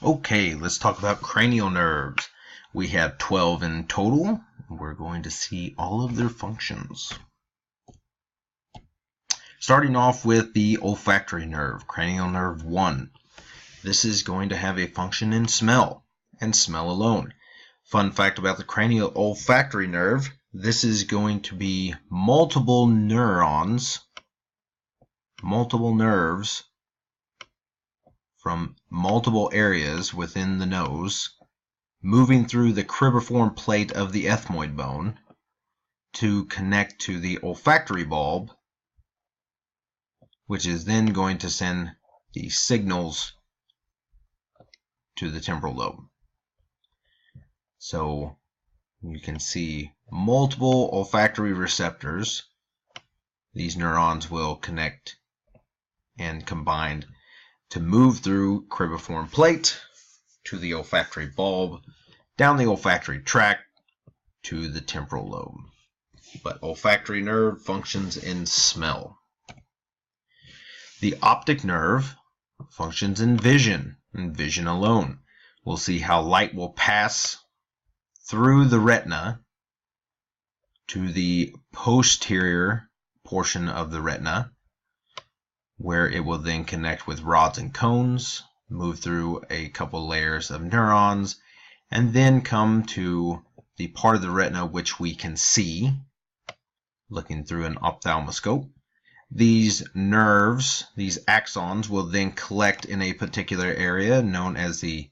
Okay, let's talk about cranial nerves. We have 12 in total. We're going to see all of their functions. Starting off with the olfactory nerve, cranial nerve 1. This is going to have a function in smell, and smell alone. Fun fact about the cranial olfactory nerve, this is going to be multiple neurons, multiple nerves from multiple areas within the nose, moving through the cribriform plate of the ethmoid bone to connect to the olfactory bulb, which is then going to send the signals to the temporal lobe. So you can see multiple olfactory receptors. These neurons will connect and combine to move through cribriform plate to the olfactory bulb, down the olfactory tract to the temporal lobe. But olfactory nerve functions in smell. The optic nerve functions in vision, and vision alone. We'll see how light will pass through the retina to the posterior portion of the retina, where it will then connect with rods and cones, move through a couple layers of neurons, and then come to the part of the retina which we can see, looking through an ophthalmoscope. These nerves, these axons, will then collect in a particular area known as the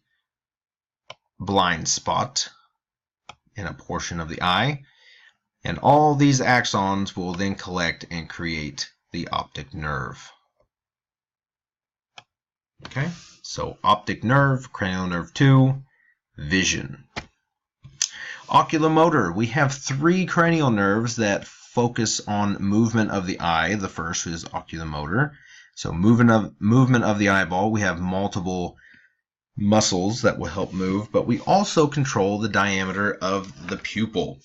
blind spot in a portion of the eye, and all these axons will then collect and create the optic nerve. Okay, so optic nerve, cranial nerve 2, vision. Oculomotor, we have 3 cranial nerves that focus on movement of the eye. The first is oculomotor. So movement of the eyeball, we have multiple muscles that will help move, but we also control the diameter of the pupil.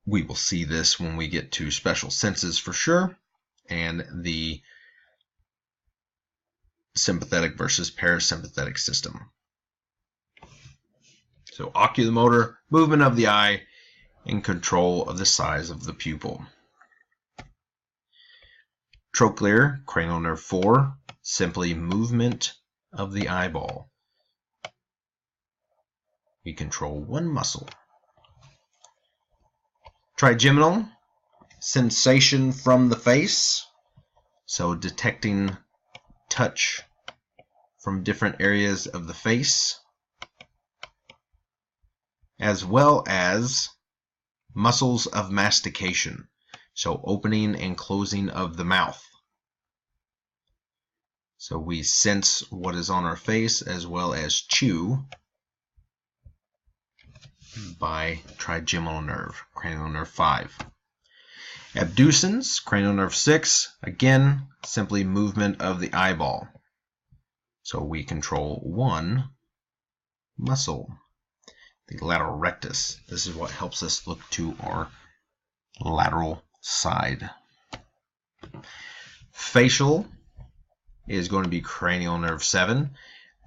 We will see this when we get to special senses for sure, and the sympathetic versus parasympathetic system. So oculomotor, movement of the eye, and control of the size of the pupil. Trochlear, cranial nerve 4, simply movement of the eyeball. We control one muscle. Trigeminal, sensation from the face, so detecting touch from different areas of the face, as well as muscles of mastication, so opening and closing of the mouth. So we sense what is on our face as well as chew by trigeminal nerve, cranial nerve 5. Abducens, cranial nerve 6, again, simply movement of the eyeball. So we control one muscle, the lateral rectus. This is what helps us look to our lateral side. Facial is going to be cranial nerve 7.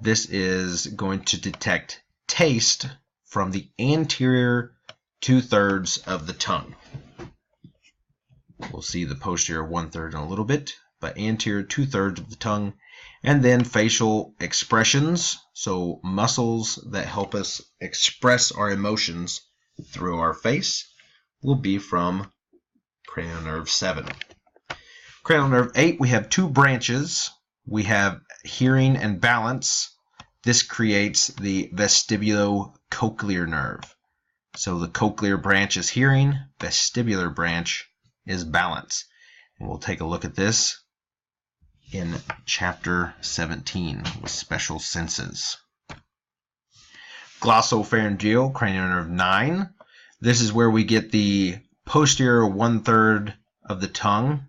This is going to detect taste from the anterior 2/3 of the tongue. We'll see the posterior 1/3 in a little bit, but anterior 2/3 of the tongue. And then facial expressions, so muscles that help us express our emotions through our face, will be from cranial nerve 7. Cranial nerve 8, we have 2 branches. We have hearing and balance. This creates the vestibulocochlear nerve. So the cochlear branch is hearing, vestibular branch is balance. And we'll take a look at this in chapter 17 with special senses. Glossopharyngeal, cranial nerve 9. This is where we get the posterior 1/3 of the tongue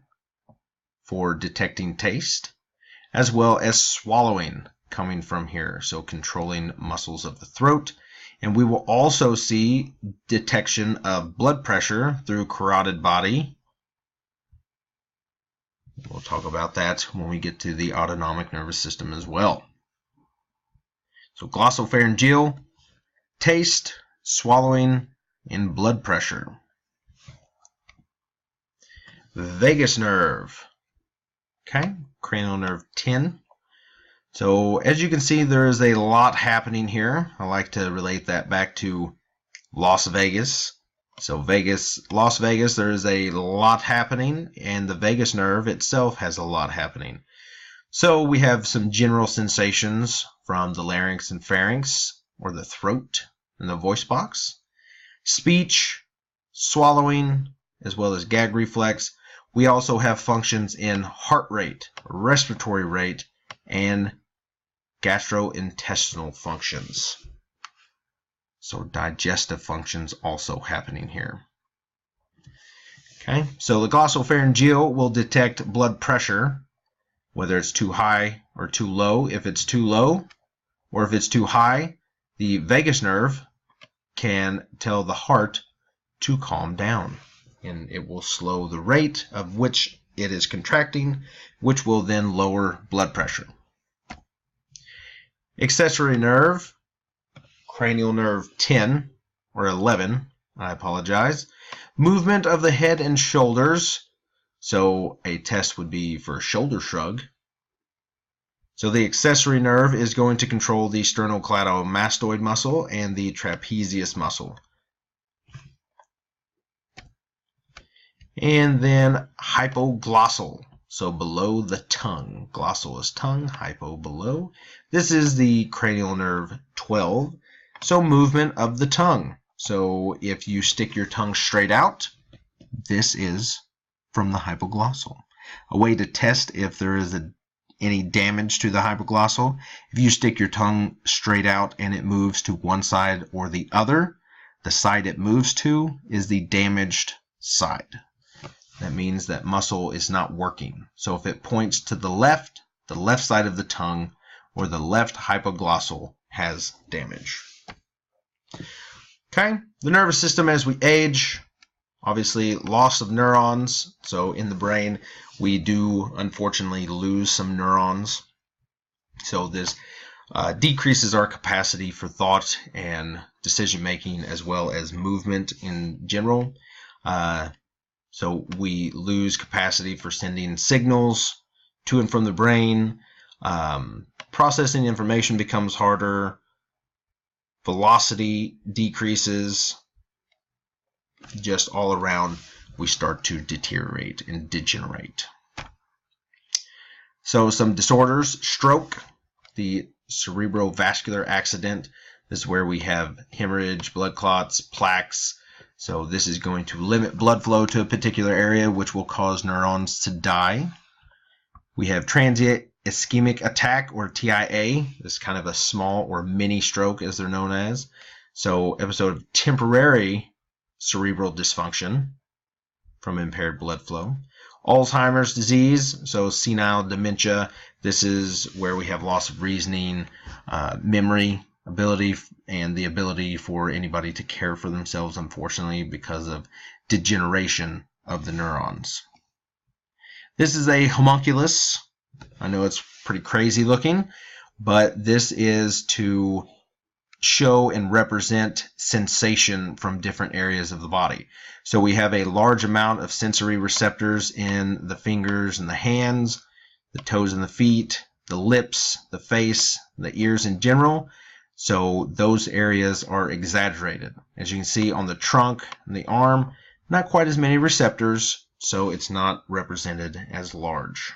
for detecting taste, as well as swallowing coming from here, so controlling muscles of the throat. And we will also see detection of blood pressure through carotid body. We'll talk about that when we get to the autonomic nervous system as well. So glossopharyngeal, taste, swallowing, and blood pressure. Vagus nerve. Okay, cranial nerve 10. So as you can see, there is a lot happening here. I like to relate that back to Las Vegas. So Las Vegas, there is a lot happening, and the vagus nerve itself has a lot happening. So we have some general sensations from the larynx and pharynx, or the throat and the voice box. Speech, swallowing, as well as gag reflex. We also have functions in heart rate, respiratory rate, and gastrointestinal functions. So digestive functions also happening here. Okay, so the glossopharyngeal will detect blood pressure, whether it's too high or too low. If it's too low or if it's too high, the vagus nerve can tell the heart to calm down, and it will slow the rate of which it is contracting, which will then lower blood pressure. Accessory nerve, cranial nerve 10 or 11, I apologize. Movement of the head and shoulders. So a test would be for shoulder shrug. So the accessory nerve is going to control the sternocleidomastoid muscle and the trapezius muscle. And then hypoglossal, so below the tongue. Glossal is tongue, hypo below. This is the cranial nerve 12, so movement of the tongue. So if you stick your tongue straight out, this is from the hypoglossal. A way to test if there is any damage to the hypoglossal, if you stick your tongue straight out and it moves to one side or the other, the side it moves to is the damaged side. That means that muscle is not working. So if it points to the left side of the tongue or the left hypoglossal has damage. Okay, the nervous system as we age, obviously loss of neurons. So in the brain, we do unfortunately lose some neurons. So this decreases our capacity for thought and decision making as well as movement in general. So we lose capacity for sending signals to and from the brain. Processing information becomes harder. Velocity decreases. Just all around, we start to deteriorate and degenerate. So some disorders: stroke, the cerebrovascular accident. This is where we have hemorrhage, blood clots, plaques. So this is going to limit blood flow to a particular area, which will cause neurons to die. We have transient ischemic attack, or TIA. This is kind of a small or mini stroke, as they're known as. So episode of temporary cerebral dysfunction from impaired blood flow. Alzheimer's disease, so senile dementia. This is where we have loss of reasoning, memory ability, and the ability for anybody to care for themselves, unfortunately, because of degeneration of the neurons. This is a homunculus. I know it's pretty crazy looking, but this is to show and represent sensation from different areas of the body. So we have a large amount of sensory receptors in the fingers and the hands, the toes and the feet, the lips, the face, the ears in general. So those areas are exaggerated. As you can see on the trunk and the arm, not quite as many receptors, so it's not represented as large.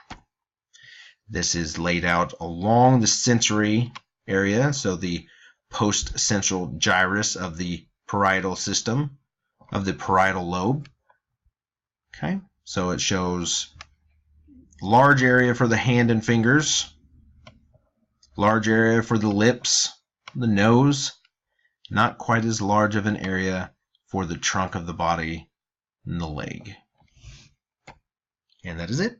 This is laid out along the sensory area, so the post-central gyrus of the parietal system, of the parietal lobe. Okay, so it shows large area for the hand and fingers, large area for the lips, the nose, not quite as large of an area for the trunk of the body and the leg. And that is it.